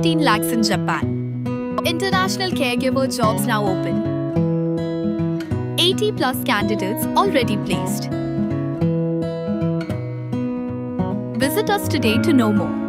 15 lakhs in Japan. International caregiver jobs now open. 80 plus candidates already placed. Visit us today to know more.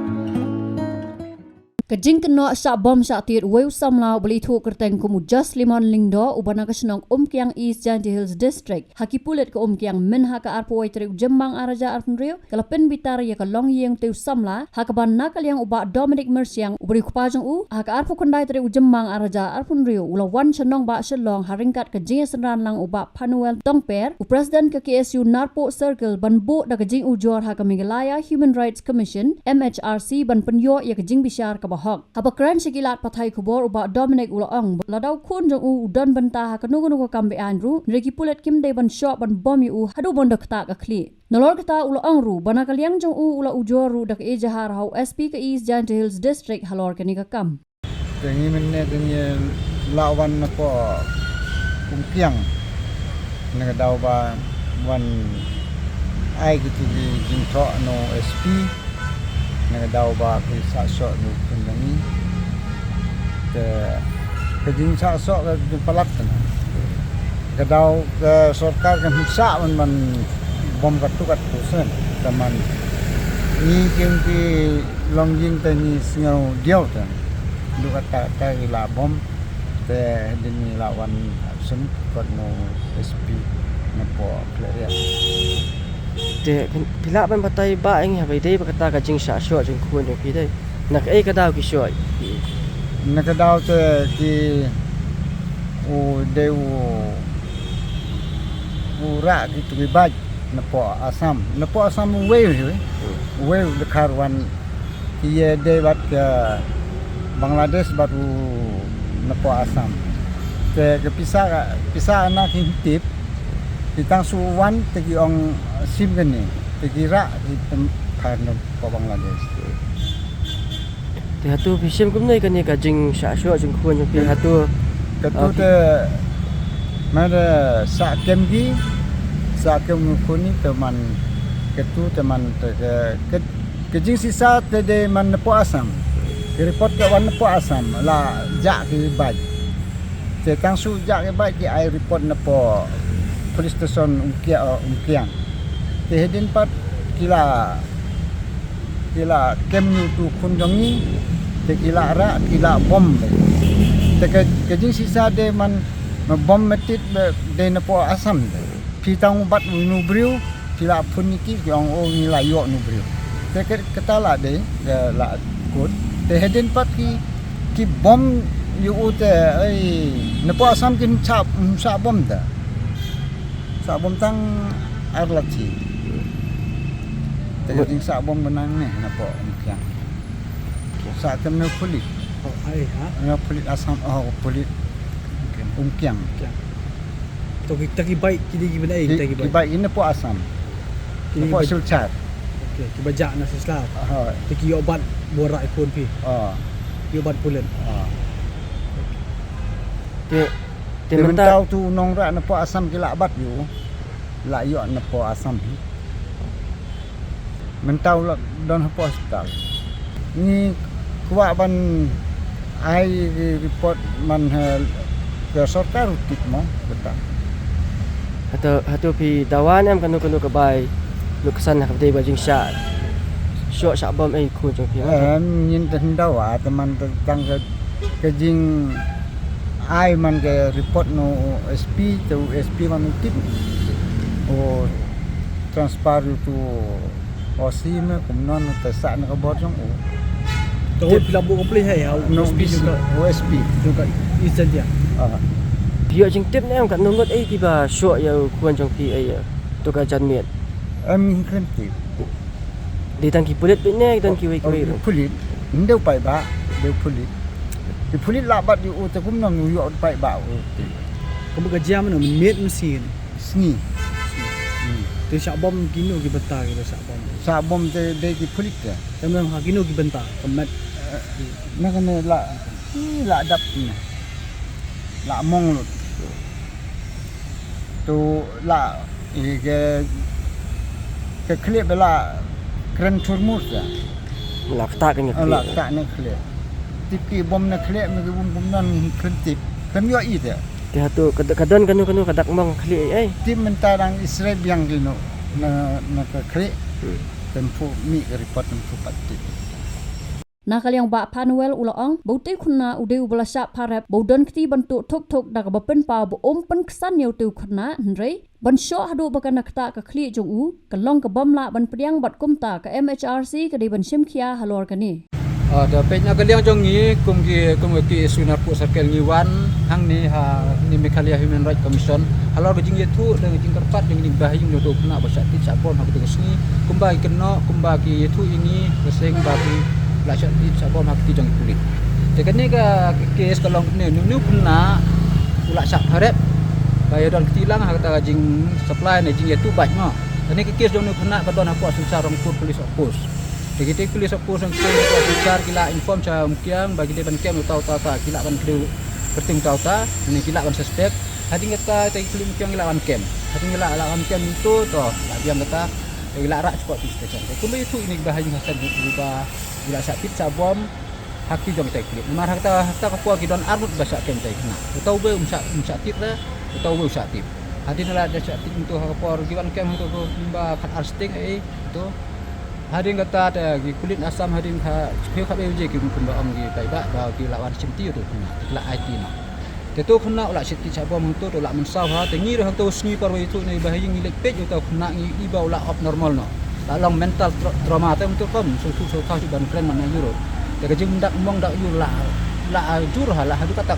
Kajing kena syak bom syak tiut weu samlau beli tu kerteng kumu just limon lingdo ubana kesenong Kiang East Janji Hills District haki pulit ke Kiang min haka arpo wai teriu jembang araja arpun riu kalau pen bitar ya ke long yang tiu samla haka ban nakal yang uba Dominic Mersiang ubari kupajang haka arpo kundai teriu jembang araja arpun riu ula wan senong ba selong haringkat kajing senran lang uba Panuel Tongper Presiden ke KSU Narpo Circle ban bu da kajing ujor haka Meghalaya Human Rights Commission MHRC ban penyo ya kajing bisyar ke hak habakran sikilat pathai kubor uba Dominic ulaong ladau kun jong udan bentah kanugunu ko kambe andru nreki pulet kim de ban shop ban bom yu hadu bonda kata ka kli nolor kata ulaong ru bana kaliang jong ula ujoru dak ejahar hau SP ke East Janji Hills District halor kani ka kam tengi menne tengi lawan ko Kiang nega dau ba wan ai gitu jingtho no SP nega dau ba ki sa so nu kendani ke kejing sa so ke palak ke dau ke sarkar kan hisa man bom katukat pusen taman ni kempi longjing tani singau diau tan du kata ta la bom te dini lawan sun kot no SP na po kleria de pila ban patai ba eng ha dei bakata ka jing sha sho jing kun jing pi dei nak ei ka daw ki sho nak daw te ki u de u ra ki tu ba na po asam we de karwan ki de bat ke Bangladesh baru na po asam te ke pisa anak hintip ditang suwan tegi ong sim gani tegi ra di karno ko Bangladesh de hatu bisim kum nei kan ka jing sha sho jing kun jing pi hatu ketu te mare sa kemgi sa kem kuni teman ketu teman ke jing sisa te de man po asam ke report ke wan po asam la ja ki baj te tang su ja ke baj ki ai report na po police station Kiang te hedin pat kila kemnu tu kunjongi te kila ra kila bom te ke sisa de man bom metit de na po asam pitang bat nu briu kila puniki yang ni la yo nu briu te ketala de la kut te hedin pat ki bom yu te ai na po asam kin sa bom da sa bom tang arlati tadi sa bom benang ni na po Kiang sa temne pulit ai ha na pulit asam pulit Kiang to kita ki baik kidi benda kita ki baik ini po asam ini po sulcat okey ki bajak na sesla ha ki obat borak ikon pi ki obat pulen de mentau tu nong ra na po asam ki la bat yu la yo na po asam mentau la don po hospital ni kuwa ban ai report man ke sarkar tip mo betul hatu pi dawan am kanu ka bai luksan ha dei ba jing sha sho sha bom ei kun jing pi nyin ten dawa teman tentang ke jing ai man ke report no SP tu SP man tip o transpar tu osim kumnon tesak na kabor jong to pila bu komplei hai no juga OSP juga izin dia bio jing tip ne am kan nongot ei ki ba sho ya kun jong pi ei to ka jan miet am kan tip di tang ki pulit ne dan ki wei pulit ndeu pai ba deu pulit di pulit labat di u te kumnon yu pai ba kamu kerja mana minit mesin sni tu syak bom kino ki benta ki sa bom te de ki pulit ke tamam ha kino ki benta kemat na kan la dap ni la mong lut tu la ke klip bela keren turmus ya la kta kan la tak ni klip tipi bom na khlek me bom nan khun tip kan yo i de Ti hatu kadon kanu kadak mong khli ai. tim mentarang Israel yang gino na ka khlek kan pu mi report kan pu pati Nakaliang ba Panuel ulaang bauti khuna udeu belasa parap baudon kti bentuk thok dak bapen pa bo pen kesan yau tu khuna hnrei ban sho hadu bakan nakta ka khli jong u kalong ka bamla ban priang bat kumta ka MHRC ka di ban simkhia halor kani Da penya kaliang jong ni kum ki sunar pu sarkel ngiwan hang ni ni Mekalia Human Rights Commission halor jing yetu dengan jing kerpat dengan jing bahayung do khuna ba sakti sapon ha tu sini kumba keno kumba ki yetu ini reseng bagi la sakti sapon ha ti jong kulit tekan ni ka kes kalong ni nu khuna ula sak harap bayar dan ketilang ha kata jing supply ni jing yetu bat ma ni kes jong nu khuna badon ha kuat susah rong pur polis opus Jadi kulis opus yang kita bicar kila inform cha mkiang bagi depan kem tahu kila ban kru perting tahu ini kila ban suspek hading kata tai kulim mkiang kila ban kem hading kila ban kem itu to diam kata kila rak cepat station kumbe itu ini bahaya hasan berubah kila sakit sabom haki jong tai kulim mar kata kapua kidon armut basak kem tai kena tahu be sakit la tahu be sakit hadin la ada sakit untuk kapua kiwan kem itu limba kat arsting itu Hading kata ada kulit asam hading ha sepeu khabe je ki kun ba ong gi bai ba ba ki lawan simti tu kena la IT na te tu kena ula siti sabo mung tu ula mensau ha te ngi ro tu sni par itu nei bahaya ngi lek pej tu kena ngi iba ula up normal no la long mental trauma te tu kom so kau ban kren mana euro te ke jing dak mong dak yu la jur ha la hadu kata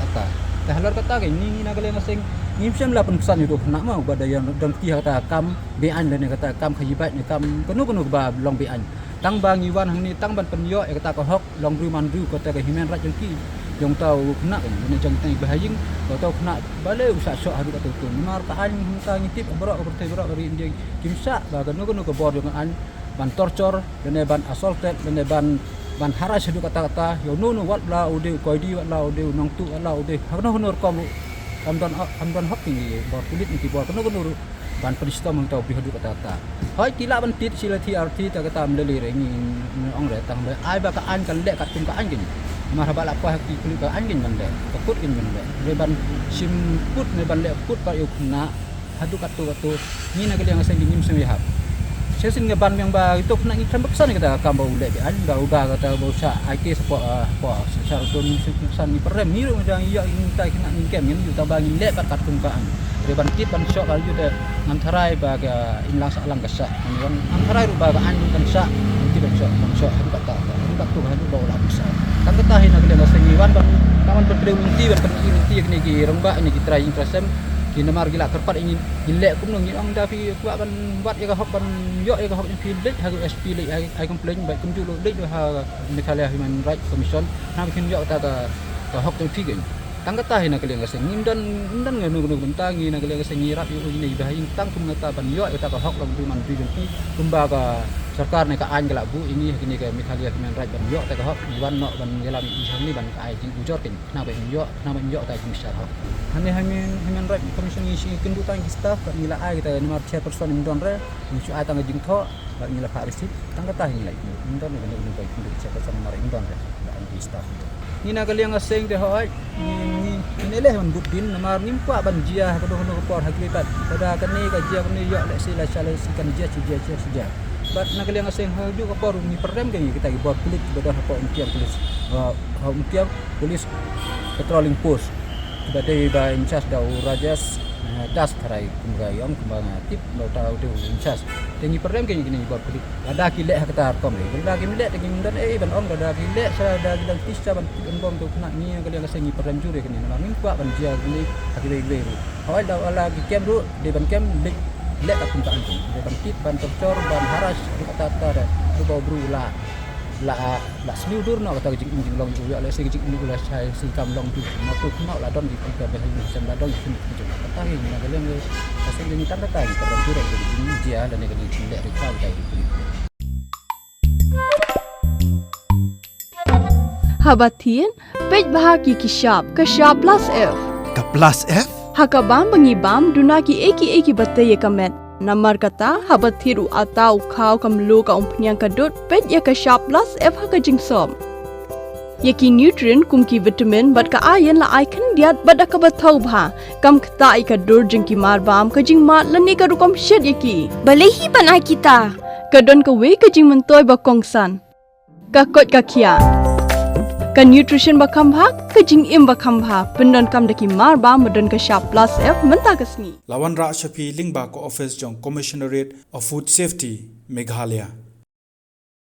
te halor kata ke ni na gale masing ngimsem la pesan itu kena mau badayan dan ti kata kam bean dan kata kam khayibat ni kam kenu ba long bean tang bang iwan hang ni tang ban penyo kata ko hok long ru man ru kata ke human right ki jong tau kena ni jong tai bahaying tau kena bale usah sok hadu kata tu mar ta an ta ngitip bro bertai bro dari india kimsa ba kenu ko bor dengan an ban torture dan ban assaulted dan ban haras hadu kata yo no wat la ude ko di wat la ude nong tu la ude hakno honor kom amdan hak ni bor kulit ni bor kono ban penista mang tau bihadu kata hoi kila ban tit sila TRT ta kata mleli re ni ong re tang le ai ba ka an kan le ka tum ka an gin mar ba la pa hak kulit ka an gin man le takut gin man le ban sim put ne ban le put pa yu na hadu katu ni na galiang aseng nim sem yahap sesin ngeban yang ba itu kena ngi kambaksan kata kambau le be an ba uga kata ba sa IT support apa secara don siksan ni perem ni macam iya intai kena ngkem ni yu ta ba ngi le kat tungkaan reban kit ban syok al yu te antarai ba ga inlang salang kasa ni antarai ru ba ga an kan sa nanti ban syok hadu kata tu hadu ba ulah bisa kan kata hina kele na sengiwan ban kaman berkrew inti ban inti ni ki rongba ni ki try intrasem kina mar gila kerpat ingin gilek pun ngi ang dafi kuat ban buat ya hok ban yo ya hok yang lek ha SP lek ai complain baik kum ju lek ha Mekalia Human Rights Commission ha kin yo ta hok tu tigin tang kata hina kalian gaseng dan ngenu bentang ni kalian gaseng rap yo ni bahin tang kum ngata ban yo ta hok lang man bi jenti kumba ka sarkar ne ka an gala bu ini kini ka Mekalia Human Rights ban yo ta hok wan no ban gelami isang ni ban ai jing ujor kin na ba yo ta jing syar hok Hanya Human Rights Commission isi kendutan staff kat nila ai kita ni mar chairperson indon re isu ai tang jing tho kat nila Pak Risip tang kata nila indon ni benda baik kendu chairperson mar indon re di staff ni na kaliang aseng de hoi ni leh man budin mar nim kwa ban jia ka do ko por hakikat pada kan ni ka jia ni yo le sila sala sikan jia sija bat na kaliang aseng haju ka por ni perem ke kita buat kulit pada apa umkian polis patrolling post badai ba incas dau rajas das karai kumgayong kumbang tip lo tau tu incas tengi perem ke ni buat kulit ada kilek kata kom ni ada kilek tengi dan ban om ada kilek sa ada dan tisca ban bom tu kena ni kalian sengi perem jure ke ni nang kuat ban dia ni hati be hoi da ala ki kem ru de ban kem lek kat kuntaan tu de ban tip ban torcor ban haras kata tu bau brula la sliudur no kata jing long ju la sing jing la sai sing kam long ju ma tu no la don di ka be ni sem la don di kata ni na galen asing ni tan kata ni perang jure di dia dan ni di lek rekau kai Habatin pej bahagi kishap plus F ka plus F hakabam bangibam dunaki eki batai kamet Namar kata habat thiru atau kau kamlu ka umpnyang kadut pet ya ka sharp plus F ha ka jingsom. Yaki nutrient kum ki vitamin bat ka iron la ai khan diat bat ka bathau bha kam khta I ka dur jing ki mar bam ka jing ma lani ka rukom shed yaki Balai hi panai kita. ka don ka we ka jing mentoy ba kongsan ka kot ka kia ka nutrition ba kham bha ka jing im ba kham bha pendon kam daki mar ba madon ka sharp plus f menta kasni Lawan Ra Shafi Lingba ko office jong Commissionerate of Food Safety Meghalaya